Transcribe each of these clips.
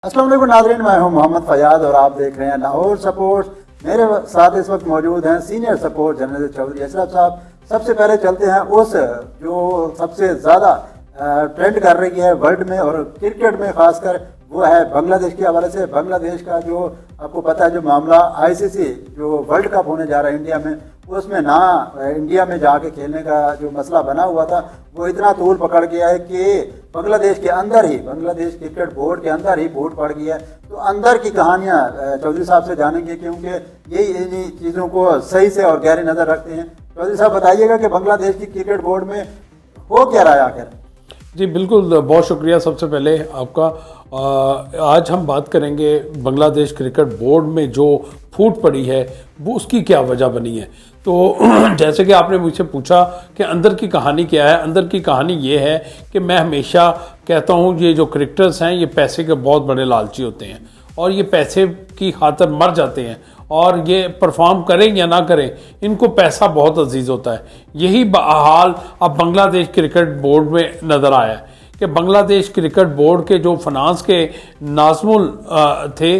अस्सलाम वालेकुम नाज़रीन, मैं हूं मोहम्मद फयाद और आप देख रहे हैं लाहौर सपोर्ट्स। मेरे साथ इस वक्त मौजूद हैं senior support general Chaudhry Ashraf साहब। सबसे पहले चलते हैं उस जो सबसे ज़्यादा ट्रेंड कर रही है वर्ल्ड में और क्रिकेट में खासकर, वो है बांग्लादेश के हवाले से। बांग्लादेश का जो आपको पता है जो मामला आईसीसी जो वर्ल्ड कप होने जा रहा है इंडिया में, उसमें ना इंडिया में जाके खेलने का जो मसला बना हुआ था वो इतना तूल पकड़ गया है कि बांग्लादेश के अंदर ही, बांग्लादेश क्रिकेट बोर्ड के अंदर ही फूट पड़ गई है। तो अंदर की कहानियां चौधरी साहब से जानेंगे, क्योंकि ये इन्हीं चीज़ों को सही से और गहरी नज़र रखते हैं। चौधरी साहब बताइएगा कि बांग्लादेश की क्रिकेट बोर्ड में हो क्या रहा है आखिर। जी बिल्कुल, बहुत शुक्रिया सबसे पहले आपका। आज हम बात करेंगे बांग्लादेश क्रिकेट बोर्ड में जो फूट पड़ी है वो उसकी क्या वजह बनी है। तो जैसे कि आपने मुझसे पूछा कि अंदर की कहानी क्या है, अंदर की कहानी ये है कि मैं हमेशा कहता हूँ ये जो क्रिकेटर्स हैं ये पैसे के बहुत बड़े लालची होते हैं और ये पैसे की खातिर मर जाते हैं, और ये परफॉर्म करें या ना करें इनको पैसा बहुत अजीज होता है। यही हाल अब बांग्लादेश क्रिकेट बोर्ड में नज़र आया है कि बांग्लादेश क्रिकेट बोर्ड के जो फाइनेंस के नाज़मुल थे,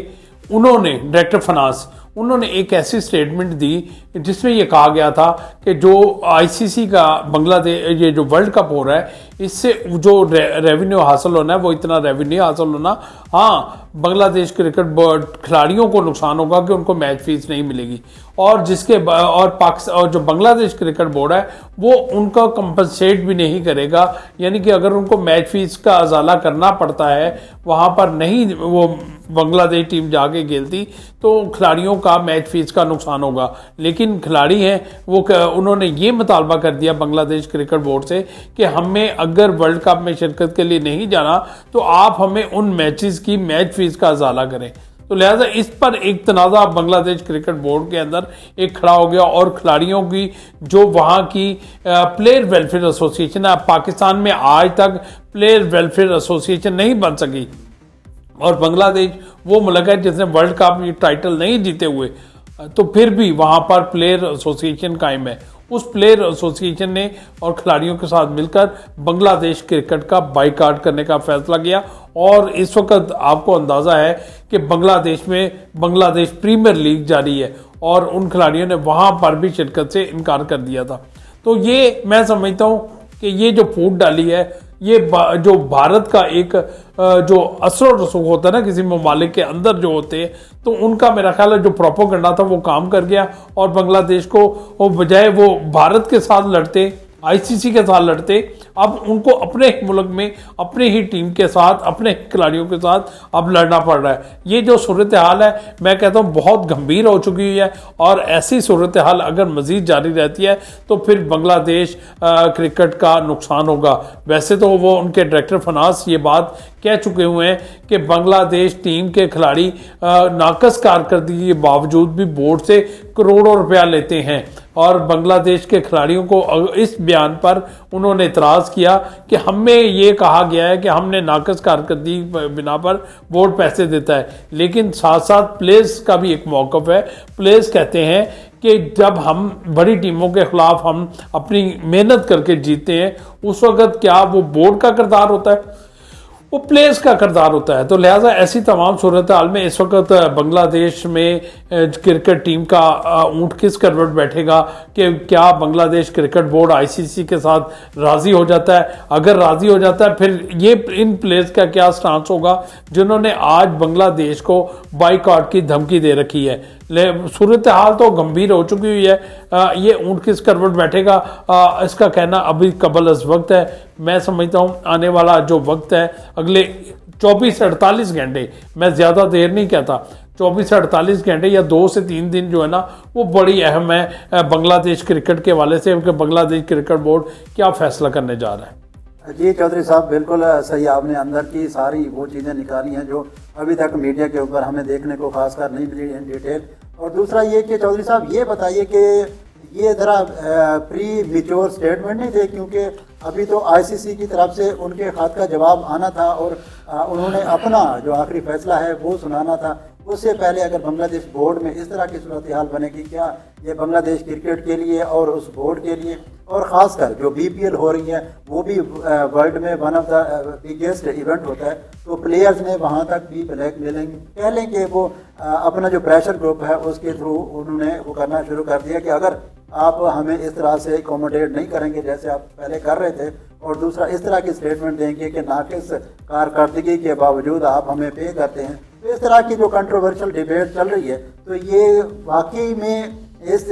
उन्होंने डायरेक्टर फाइनेंस, उन्होंने एक ऐसी स्टेटमेंट दी जिसमें ये कहा गया था कि जो आईसीसी का बांग्लादेश ये जो वर्ल्ड कप हो रहा है इससे जो रेवेन्यू हासिल होना है वो इतना रेवेन्यू हासिल होना, हाँ बांग्लादेश क्रिकेट बोर्ड खिलाड़ियों को नुकसान होगा कि उनको मैच फीस नहीं मिलेगी, और जिसके और पाकिस्तान और जो बांग्लादेश क्रिकेट बोर्ड है वो उनका कंपनसेट भी नहीं करेगा। यानी कि अगर उनको मैच फीस का अजाला करना पड़ता है, वहाँ पर नहीं वो बांग्लादेश टीम जाके खेलती तो खिलाड़ियों का मैच फीस का नुकसान होगा। लेकिन खिलाड़ी हैं वो उन्होंने ये मुतालबा कर दिया बांग्लादेश क्रिकेट बोर्ड से कि हमें अगर वर्ल्ड कप में शिरकत के लिए नहीं जाना तो आप हमें उन मैचेस की मैच फीस का अजाला करें। तो लिहाजा इस पर एक तनाज़ा बांग्लादेश क्रिकेट बोर्ड के अंदर एक खड़ा हो गया, और खिलाड़ियों की जो वहाँ की प्लेयर वेलफेयर एसोसिएशन है, पाकिस्तान में आज तक प्लेयर वेलफेयर एसोसिएशन नहीं बन सकी, और बांग्लादेश वो मुल्क है जिसने वर्ल्ड कप में टाइटल नहीं जीते हुए, तो फिर भी वहाँ पर प्लेयर एसोसिएशन कायम है। उस प्लेयर एसोसिएशन ने और खिलाड़ियों के साथ मिलकर बांग्लादेश क्रिकेट का बाइकाट करने का फैसला किया, और इस वक्त आपको अंदाज़ा है कि बांग्लादेश में बांग्लादेश प्रीमियर लीग जारी है और उन खिलाड़ियों ने वहाँ पर भी शिरकत से इनकार कर दिया था। तो ये मैं समझता हूँ कि ये जो फूट डाली है, ये जो भारत का एक जो असर रसूख होता है ना किसी ममालिक के अंदर जो होते हैं, तो उनका मेरा ख्याल है जो प्रोपोगंडा था वो काम कर गया, और बांग्लादेश को बजाय वो भारत के साथ लड़ते, आईसीसी के साथ लड़ते, अब उनको अपने मुल्क में अपने ही टीम के साथ अपने खिलाड़ियों के साथ अब लड़ना पड़ रहा है। ये जो सूरत हाल है मैं कहता हूँ बहुत गंभीर हो चुकी है, और ऐसी सूरत हाल अगर मज़ीद जारी रहती है तो फिर बांग्लादेश क्रिकेट का नुकसान होगा। वैसे तो वो उनके डायरेक्टर फाइनेंस ये बात कह चुके हुए हैं कि बांग्लादेश टीम के खिलाड़ी नाकस कारकर्दगी के बावजूद भी बोर्ड से करोड़ों रुपया लेते हैं, और बांग्लादेश के खिलाड़ियों को इस बयान पर उन्होंने इतराज़ किया कि हमें ये कहा गया है कि हमने नाकस कारकर्दगी बिना पर बोर्ड पैसे देता है, लेकिन साथ साथ प्लेयर्स का भी एक मौक़िफ़ है। प्लेयर्स कहते हैं कि जब हम बड़ी टीमों के ख़िलाफ़ हम अपनी मेहनत करके जीतते हैं उस वक़्त क्या वो बोर्ड का किरदार होता है, वो प्लेयर्स का किरदार होता है। तो लिहाजा ऐसी तमाम सूरत हाल में इस वक्त बांग्लादेश में क्रिकेट टीम का ऊँट किस करवट बैठेगा कि क्या बांग्लादेश क्रिकेट बोर्ड आईसीसी के साथ राज़ी हो जाता है। अगर राज़ी हो जाता है फिर ये इन प्लेयर्स का क्या स्टांस होगा जिन्होंने आज बांग्लादेश को बाइकआउट की धमकी दे रखी है। सूरत हाल तो गंभीर हो चुकी हुई है। ये ऊँट किस करवट बैठेगा इसका कहना अभी कबल अज़ वक्त है। मैं समझता हूँ आने वाला जो वक्त है अगले 24 से 48 घंटे, मैं ज़्यादा देर नहीं कहता, 24 से 48 घंटे या 2 से 3 दिन जो है ना वो बड़ी अहम है बांग्लादेश क्रिकेट के हवाले से कि बांग्लादेश क्रिकेट बोर्ड क्या फ़ैसला करने जा रहा है। जी चौधरी साहब बिल्कुल सही, आपने अंदर की सारी वो चीज़ें निकाली हैं जो अभी तक मीडिया के ऊपर हमें देखने को खासकर नहीं मिली इन डिटेल। और दूसरा ये कि चौधरी साहब ये बताइए कि ये ज़रा प्री मेच्योर स्टेटमेंट नहीं थे, क्योंकि अभी तो आईसीसी की तरफ से उनके ख़त का जवाब आना था और उन्होंने अपना जो आखिरी फैसला है वो सुनाना था। उससे पहले अगर बांग्लादेश बोर्ड में इस तरह की सूरत हाल बनेगी, क्या ये बांग्लादेश क्रिकेट के लिए और उस बोर्ड के लिए, और ख़ासकर जो BPL हो रही है वो भी वर्ल्ड में one of the biggest event होता है, तो प्लेयर्स ने वहाँ तक भी ब्लैक मेलिंग कह लें कि वो अपना जो प्रेशर ग्रुप है उसके थ्रू उन्होंने वो करना शुरू कर दिया कि अगर आप हमें इस तरह से अकोमोडेट नहीं करेंगे जैसे आप पहले कर रहे थे, और दूसरा इस तरह की स्टेटमेंट देंगे कि नाकिस कारकर्दगी के बावजूद आप हमें पे करते हैं, तो इस तरह की जो कंट्रोवर्शियल डिबेट चल रही है, तो ये वाकई में इस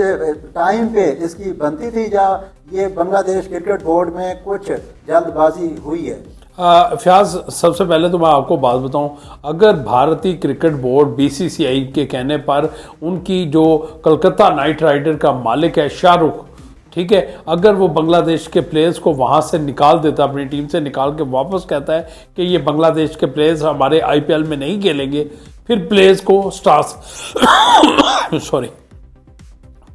टाइम पे इसकी बनती थी या ये बांग्लादेश क्रिकेट बोर्ड में कुछ जल्दबाजी हुई है? फ्याज, सबसे पहले तो मैं आपको बात बताऊं, अगर भारतीय क्रिकेट बोर्ड BCCI के कहने पर उनकी जो कलकत्ता नाइट राइडर का मालिक है शाहरुख, ठीक है, अगर वो बांग्लादेश के प्लेयर्स को वहां से निकाल देता, अपनी टीम से निकाल के वापस कहता है कि ये बांग्लादेश के प्लेयर्स हमारे IPL में नहीं खेलेंगे, फिर प्लेयर्स को स्टार्स सॉरी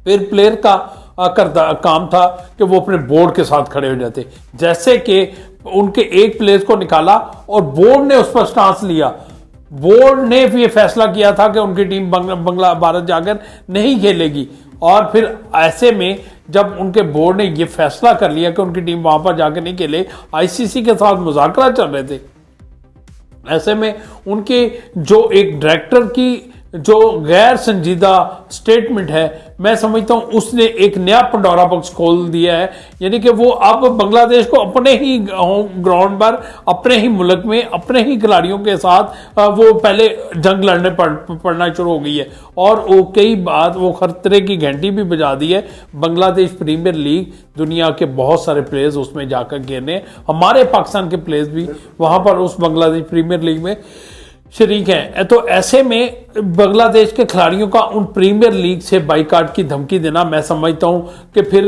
फिर प्लेयर का काम था कि वो अपने बोर्ड के साथ खड़े हो जाते। जैसे कि उनके एक प्लेयर को निकाला और बोर्ड ने उस पर स्टांस लिया, बोर्ड ने ये फैसला किया था कि उनकी टीम भारत जाकर नहीं खेलेगी, और फिर ऐसे में जब उनके बोर्ड ने ये फैसला कर लिया कि उनकी टीम वहां पर जाकर नहीं खेले, ICC के साथ मुज़ाकरा चल रहे थे, ऐसे में उनके जो एक डायरेक्टर की जो गैर संजीदा स्टेटमेंट है, मैं समझता हूं उसने एक नया पंडोरा बॉक्स खोल दिया है। यानी कि वो अब बांग्लादेश को अपने ही होम ग्राउंड पर, अपने ही मुल्क में, अपने ही खिलाड़ियों के साथ वो पहले जंग लड़ने पड़ना शुरू हो गई है, और वो कई बात वो खतरे की घंटी भी बजा दी है। बांग्लादेश प्रीमियर लीग, दुनिया के बहुत सारे प्लेयर्स उसमें जाकर खेलने, हमारे पाकिस्तान के प्लेयर्स भी वहां पर उस बांग्लादेश प्रीमियर लीग में शरीक हैं। तो ऐसे में बांग्लादेश के खिलाड़ियों का उन प्रीमियर लीग से बाइकाट की धमकी देना, मैं समझता हूं कि फिर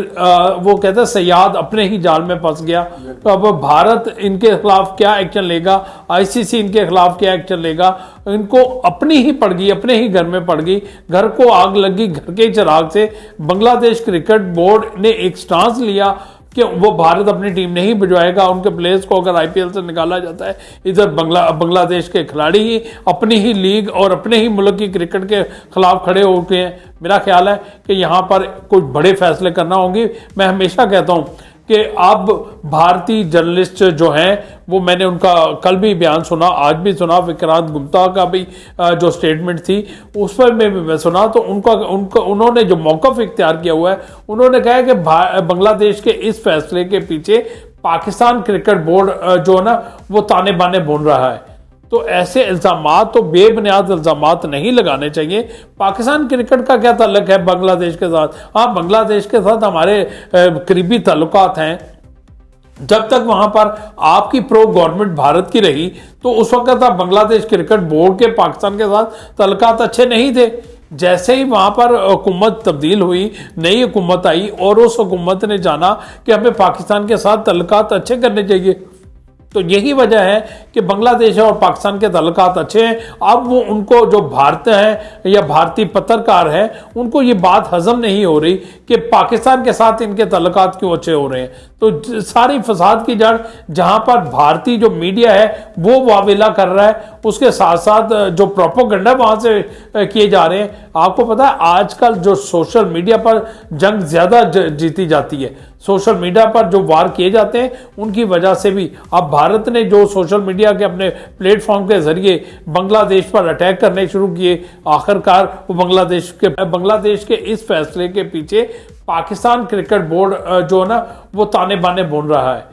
वो कहते हैं सयाद अपने ही जाल में फंस गया। तो अब भारत इनके खिलाफ क्या एक्शन लेगा, ICC इनके खिलाफ क्या एक्शन लेगा, इनको अपनी ही पड़ गई, अपने ही घर में पड़ गई, घर को आग लगी घर के चिराग से। बांग्लादेश क्रिकेट बोर्ड ने एक स्टांस लिया कि वो भारत अपनी टीम नहीं भिजवाएगा, उनके प्लेयर्स को अगर IPL से निकाला जाता है। इधर बांग्लादेश के खिलाड़ी ही अपनी ही लीग और अपने ही मुल्क की क्रिकेट के खिलाफ खड़े हो गए हैं। मेरा ख्याल है कि यहाँ पर कुछ बड़े फैसले करना होंगे। मैं हमेशा कहता हूँ कि अब भारतीय जर्नलिस्ट जो हैं, वो मैंने उनका कल भी बयान सुना, आज भी सुना, विक्रांत गुप्ता का भी जो स्टेटमेंट थी उस पर मैं सुना, तो उन्होंने जो मौक़िफ़ इख्तियार किया हुआ है, उन्होंने कहा है कि बांग्लादेश के इस फैसले के पीछे पाकिस्तान क्रिकेट बोर्ड जो है ना वो ताने बाने बुन रहा है। तो ऐसे इल्ज़ामात तो बेबुनियाद इल्ज़ामात नहीं लगाने चाहिए। पाकिस्तान क्रिकेट का क्या ताल्लुक है बांग्लादेश के साथ? हाँ, बांग्लादेश के साथ हमारे करीबी ताल्लुकात हैं। जब तक वहां पर आपकी प्रो गवर्नमेंट भारत की रही, तो उस वक्त आप बांग्लादेश क्रिकेट बोर्ड के पाकिस्तान के साथ ताल्लुकात अच्छे नहीं थे। जैसे ही वहां पर हुकूमत तब्दील हुई, नई हुकूमत आई, और उस हुकूमत ने जाना कि हमें पाकिस्तान के साथ ताल्लुकात अच्छे करने चाहिए, तो यही वजह है कि बांग्लादेश और पाकिस्तान के ताल्लुकात अच्छे हैं। अब वो उनको जो भारतीय हैं या भारतीय पत्रकार हैं, उनको ये बात हजम नहीं हो रही कि पाकिस्तान के साथ इनके ताल्लुकात क्यों अच्छे हो रहे हैं। तो सारी फसाद की जड़ जहां पर भारतीय जो मीडिया है वो वावेला कर रहा है, उसके साथ साथ जो प्रोपेगेंडा वहां से किए जा रहे हैं। आपको पता है आजकल जो सोशल मीडिया पर जंग ज्यादा जीती जाती है, सोशल मीडिया पर जो वार किए जाते हैं उनकी वजह से भी अब भारत ने जो सोशल मीडिया के अपने प्लेटफॉर्म के जरिए बांग्लादेश पर अटैक करने शुरू किए, आखिरकार वो बांग्लादेश के इस फैसले के पीछे पाकिस्तान क्रिकेट बोर्ड जो है ना वो ताने बाने बुन रहा है।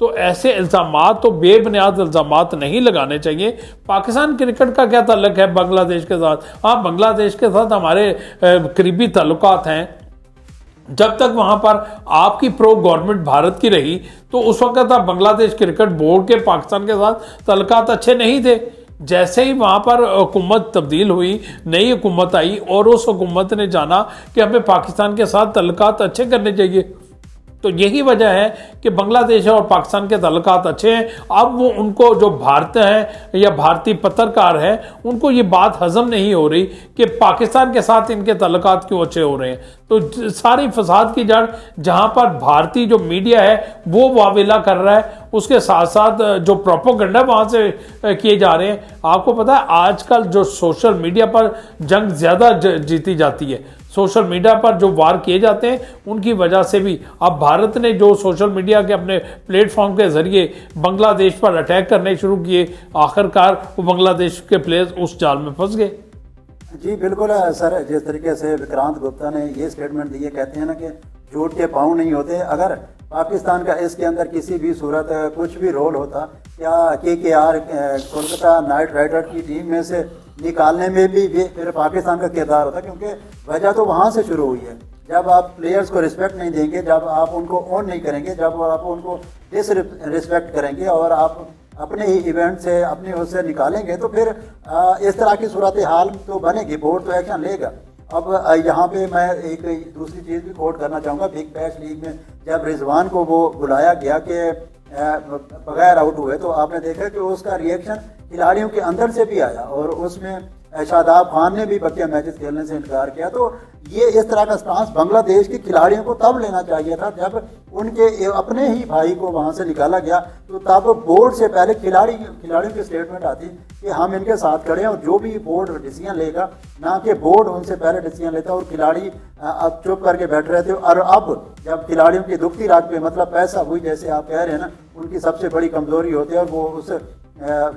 तो ऐसे इल्ज़ामात तो बेबुनियाद इल्ज़ामात नहीं लगाने चाहिए। पाकिस्तान क्रिकेट का क्या ताल्लुक है बांग्लादेश के साथ? हाँ, बांग्लादेश के साथ हमारे करीबी ताल्लुकात हैं। जब तक वहां पर आपकी प्रो गवर्नमेंट भारत की रही, तो उस वक्त आप बांग्लादेश क्रिकेट बोर्ड के पाकिस्तान के साथ ताल्लुकात अच्छे नहीं थे। जैसे ही वहां पर हुकूमत तब्दील हुई, नई हुकूमत आई, और उस हुकूमत ने जाना कि हमें पाकिस्तान के साथ ताल्लुकात अच्छे करने चाहिए, तो यही वजह है कि बांग्लादेश और पाकिस्तान के ताल्लुकात अच्छे हैं। अब वो उनको जो भारतीय हैं या भारतीय पत्रकार हैं, उनको ये बात हजम नहीं हो रही कि पाकिस्तान के साथ इनके ताल्लुकात क्यों अच्छे हो रहे हैं। तो सारी फसाद की जड़ जहां पर भारतीय जो मीडिया है वो वावेला कर रहा है, उसके साथ साथ जो प्रोपोगंडा वहाँ से किए जा रहे हैं। आपको पता है आजकल जो सोशल मीडिया पर जंग ज़्यादा जीती जाती है, सोशल मीडिया पर जो वार किए जाते हैं उनकी वजह से भी अब भारत ने जो सोशल मीडिया के अपने प्लेटफॉर्म के जरिए बांग्लादेश पर अटैक करने शुरू किए, आखिरकार वो बांग्लादेश के प्लेयर्स उस जाल में फंस गए। जी बिल्कुल सर, जिस तरीके से विक्रांत गुप्ता ने ये स्टेटमेंट दिए, कहते हैं ना कि झूठ के पाँव नहीं होते। अगर पाकिस्तान का इसके अंदर किसी भी सूरत कुछ भी रोल होता या KKR कोलकाता नाइट राइडर की टीम में से निकालने में भी फिर पाकिस्तान का किरदार होता, क्योंकि वजह तो वहाँ से शुरू हुई है। जब आप प्लेयर्स को रिस्पेक्ट नहीं देंगे, जब आप उनको ऑन नहीं करेंगे, जब आप उनको डिसरिस्पेक्ट करेंगे और आप अपने ही इवेंट से अपने उससे निकालेंगे, तो फिर इस तरह की सूरत हाल तो बनेगी, बोर्ड तो एक्शन लेगा। अब यहाँ पे मैं एक दूसरी चीज़ भी कोट करना चाहूँगा। बिग बैश लीग में जब रिजवान को वो बुलाया गया कि बगैर आउट हुए, तो आपने देखा कि उसका रिएक्शन खिलाड़ियों के अंदर से भी आया और उसमें शादाब खान ने भी बकिया मैचेस खेलने से इनकार किया। तो ये इस तरह का स्टांस बांग्लादेश के खिलाड़ियों को तब लेना चाहिए था जब उनके अपने ही भाई को वहां से निकाला गया, तो तब बोर्ड से पहले खिलाड़ियों की स्टेटमेंट आती कि हम इनके साथ खड़े हैं और जो भी बोर्ड डिसीजन लेगा, ना कि बोर्ड उनसे पहले डिसीजन लेता और खिलाड़ी अब चुप करके बैठ रहे थे। और अब जब खिलाड़ियों की दुखती रात पे, मतलब पैसा हुई जैसे आप कह रहे हैं ना, उनकी सबसे बड़ी कमजोरी होती है, और वो उस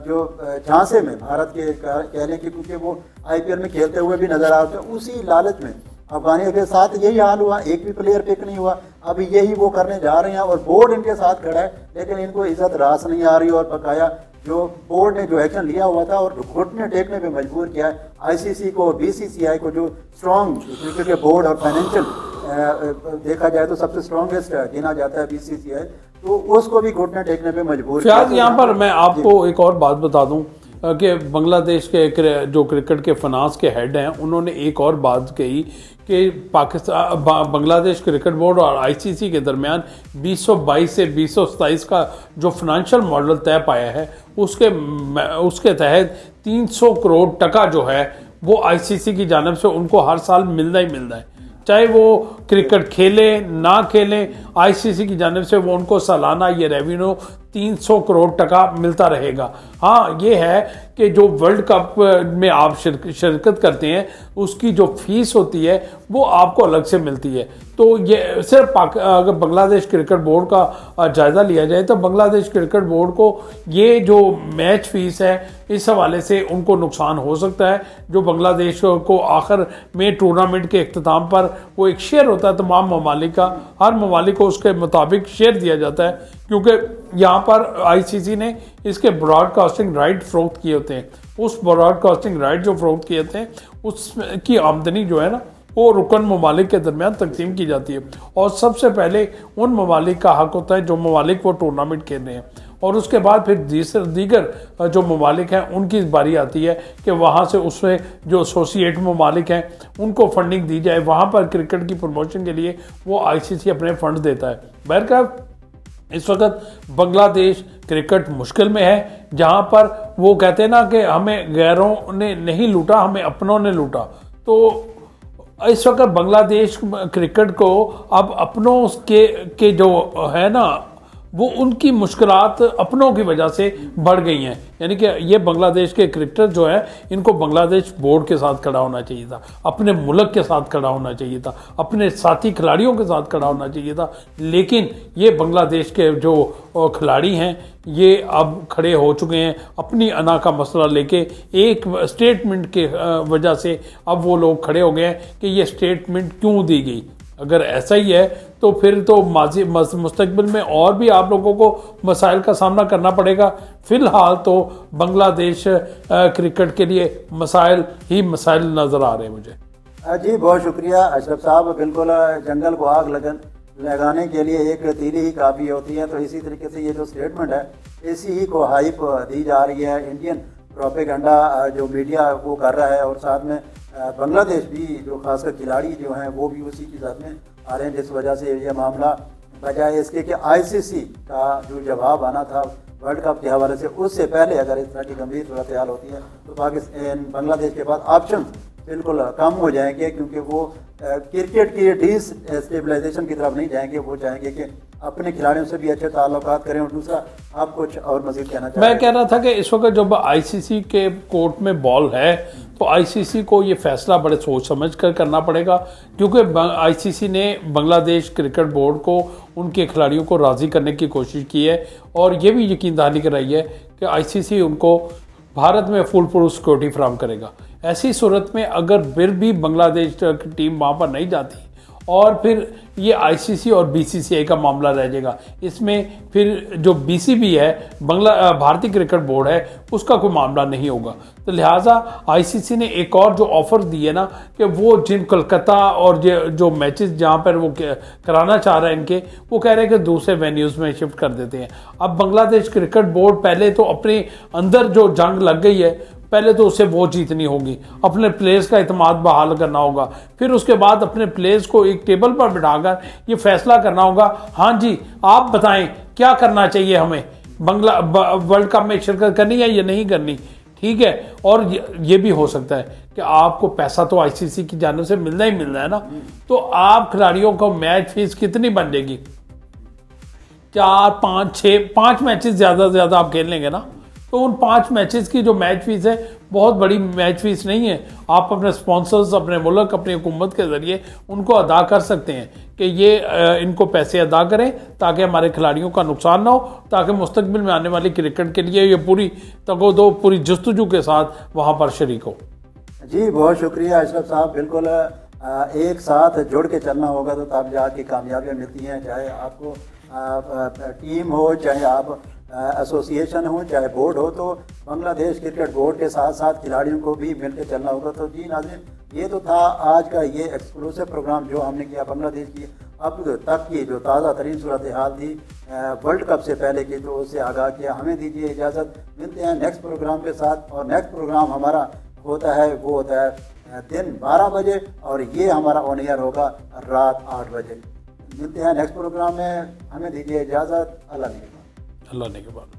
जो झांसे में भारत के कह लें कि क्योंकि वो IPL में खेलते हुए भी नजर आते हैं, उसी लालच में अफगानियों के साथ यही हाल हुआ, एक भी प्लेयर पिक नहीं हुआ। अब यही वो करने जा रहे हैं और बोर्ड इनके साथ खड़ा है, लेकिन इनको इज्जत रास नहीं आ रही। और बकाया जो बोर्ड ने जो एक्शन लिया हुआ था और घुटने टेकने पे मजबूर किया है ICC को, BCCI को, जो स्ट्रॉन्ग क्रिकेट के बोर्ड और फाइनेंशियल देखा जाए तो सबसे स्ट्रॉन्गेस्ट गिना जाता है BCCI, तो उसको भी घुटने टेकने पे मजबूर किया। शायद यहाँ पर मैं आपको एक और बात बता दूं कि बांग्लादेश के जो क्रिकेट के फाइनेंस के हेड हैं, उन्होंने एक और बात कही कि पाकिस्तान बांग्लादेश क्रिकेट बोर्ड और ICC के दरमियान 2022 से 2027 का जो फाइनेंशियल मॉडल तय पाया है, उसके तहत 300 करोड़ टका जो है वो ICC की जानिब से उनको हर साल मिलना ही मिलना है, चाहे वो क्रिकेट खेले ना खेले। ICC की जानिब से वो उनको सालाना ये रेवेन्यू 300 करोड़ टका मिलता रहेगा। हाँ, ये है कि जो वर्ल्ड कप में आप शिरकत करते हैं उसकी जो फीस होती है वो आपको अलग से मिलती है। तो ये सिर्फ अगर बांग्लादेश क्रिकेट बोर्ड का जायज़ा लिया जाए तो बांग्लादेश क्रिकेट बोर्ड को ये जो मैच फीस है इस हवाले से उनको नुकसान हो सकता है। जो बांग्लादेश को आखिर में टूर्नामेंट के इख्तिताम पर वो एक शेयर होता है तमाम ममालिक का, हर ममालिक को उसके मुताबिक शेयर दिया जाता है, क्योंकि यहाँ पर ICC ने इसके ब्रॉडकास्टिंग राइट फरोख्त किए होते हैं। उस ब्रॉडकास्टिंग राइट जो फरोख्त किए थे उसकी आमदनी जो है ना वो रुकन ममालिक के दरमियान तकसीम की जाती है, और सबसे पहले उन ममालिक का हक होता है जो ममालिक वो टूर्नामेंट खेल रहे हैं, और उसके बाद फिर दीगर जो ममालिक हैं उनकी बारी आती है कि वहाँ से उसमें जो एसोसिएट ममालिक हैं उनको फंडिंग दी जाए। वहाँ पर क्रिकेट की प्रमोशन के लिए वो ICC अपने फंड देता है। बहरकैफ इस वक्त बांग्लादेश क्रिकेट मुश्किल में है, जहाँ पर वो कहते हैं ना कि हमें गैरों ने नहीं लूटा, हमें अपनों ने लूटा। तो इस वक्त बांग्लादेश क्रिकेट को अब अपनों के जो है ना वो उनकी मुश्किलात अपनों की वजह से बढ़ गई हैं। यानी कि ये बांग्लादेश के क्रिकेटर जो है इनको बांग्लादेश बोर्ड के साथ खड़ा होना चाहिए था, अपने मुल्क के साथ खड़ा होना चाहिए था, अपने साथी खिलाड़ियों के साथ खड़ा होना चाहिए था। लेकिन ये बांग्लादेश के जो खिलाड़ी हैं ये अब खड़े हो चुके हैं अपनी अना का मसला लेके, एक स्टेटमेंट के वजह से अब वो लोग खड़े हो गए हैं कि ये स्टेटमेंट क्यों दी गई। अगर ऐसा ही है तो फिर तो मुस्तकबिल में और भी आप लोगों को मसाइल का सामना करना पड़ेगा। फिलहाल तो बांग्लादेश क्रिकेट के लिए मसाइल ही मसाइल नज़र आ रहे हैं मुझे। जी बहुत शुक्रिया अशरफ साहब। बिल्कुल जंगल को आग लगाने के लिए एक तीली ही काफ़ी होती है, तो इसी तरीके से ये जो स्टेटमेंट है इसी ही को हाइप दी जा रही है। इंडियन प्रोपेगेंडा जो मीडिया वो कर रहा है, और साथ में बांग्लादेश भी जो खासकर खिलाड़ी जो हैं वो भी उसी की साथ में आ रहे हैं, जिस वजह से ये मामला बजाय इसके कि ICC का जो जवाब आना था वर्ल्ड कप के हवाले से, उससे पहले अगर इस तरह की गंभीर सूरत हाल होती है तो पाकिस्तान बांग्लादेश के पास ऑप्शन बिल्कुल कम हो जाएंगे, क्योंकि वो क्रिकेट की डिस्टेबलाइजेशन की तरफ नहीं जाएंगे, वो चाहेंगे कि अपने खिलाड़ियों से भी अच्छे ताल्लुकात करें। और दूसरा, आप कुछ और मजीद कहना चाहें? मैं कह रहा था कि इस वक्त जब आईसीसी के कोर्ट में बॉल है तो आईसीसी को ये फैसला बड़े सोच समझ कर करना पड़ेगा, क्योंकि आईसीसी ने बांग्लादेश क्रिकेट बोर्ड को उनके खिलाड़ियों को राज़ी करने की कोशिश की है और ये भी यकीन दहानी कराई है कि आईसीसी उनको भारत में फुल प्रूफ सिक्योरिटी फराहम करेगा। ऐसी सूरत में अगर फिर भी बांग्लादेश की टीम वहाँ पर नहीं जाती और फिर ये आईसीसी और बीसीसीआई का मामला रह जाएगा, इसमें फिर जो बीसीबी है भारतीय क्रिकेट बोर्ड है उसका कोई मामला नहीं होगा। तो लिहाजा आईसीसी ने एक और जो ऑफर दी है ना कि वो जिन कोलकाता और जो मैचेस जहाँ पर वो कराना चाह रहे हैं इनके, वो कह रहे हैं कि दूसरे वेन्यूज़ में शिफ्ट कर देते हैं। अब बांग्लादेश क्रिकेट बोर्ड पहले तो अपने अंदर जो जंग लग गई है पहले तो उसे वो जीतनी होगी, अपने प्लेयर्स का इत्मीनान बहाल करना होगा, फिर उसके बाद अपने प्लेयर्स को एक टेबल पर बिठाकर ये फैसला करना होगा, हाँ जी आप बताएं क्या करना चाहिए हमें, वर्ल्ड कप में शिरकत करनी है या नहीं करनी, ठीक है। और ये भी हो सकता है कि आपको पैसा तो आईसीसी की जानिब से मिलना ही मिलना है ना, तो आप खिलाड़ियों को मैच फीस कितनी बन जाएगी, 4 5 6 5 मैचेस ज़्यादा से ज़्यादा आप खेल लेंगे ना, तो उन 5 मैचेस की जो मैच फीस है बहुत बड़ी मैच फीस नहीं है। आप अपने स्पॉन्सर्स, अपने मुल्क, अपनी हुकूमत के ज़रिए उनको अदा कर सकते हैं कि ये इनको पैसे अदा करें ताकि हमारे खिलाड़ियों का नुकसान ना हो, ताकि मुस्तकबिल में आने वाली क्रिकेट के लिए ये पूरी तगोदो पूरी जस्तजू के साथ वहाँ पर शरीक हो। जी बहुत शुक्रिया अशरफ साहब। बिल्कुल एक साथ जुड़ के चलना होगा तो तब जाके कामयाबियाँ मिलती हैं, चाहे आपको टीम हो, चाहे आप एसोसिएशन हो, चाहे बोर्ड हो। तो बांग्लादेश क्रिकेट बोर्ड के साथ साथ खिलाड़ियों को भी मिलकर चलना होगा। तो जी नाज़रीन, ये तो था आज का ये एक्सक्लूसिव प्रोग्राम जो हमने किया बांग्लादेश की अब तक की जो ताज़ा तरीन सूरत हाल थी वर्ल्ड कप से पहले की, तो उससे आगाह किया। हमें दीजिए इजाज़त, मिलते हैं नेक्स्ट प्रोग्राम के साथ। और नेक्स्ट प्रोग्राम हमारा होता है वो होता है दिन 12 बजे और ये हमारा ऑन एयर होगा रात 8 बजे। मिलते हैं नेक्स्ट प्रोग्राम में, हमें दीजिए इजाज़त। अल्लाह ने के बाद।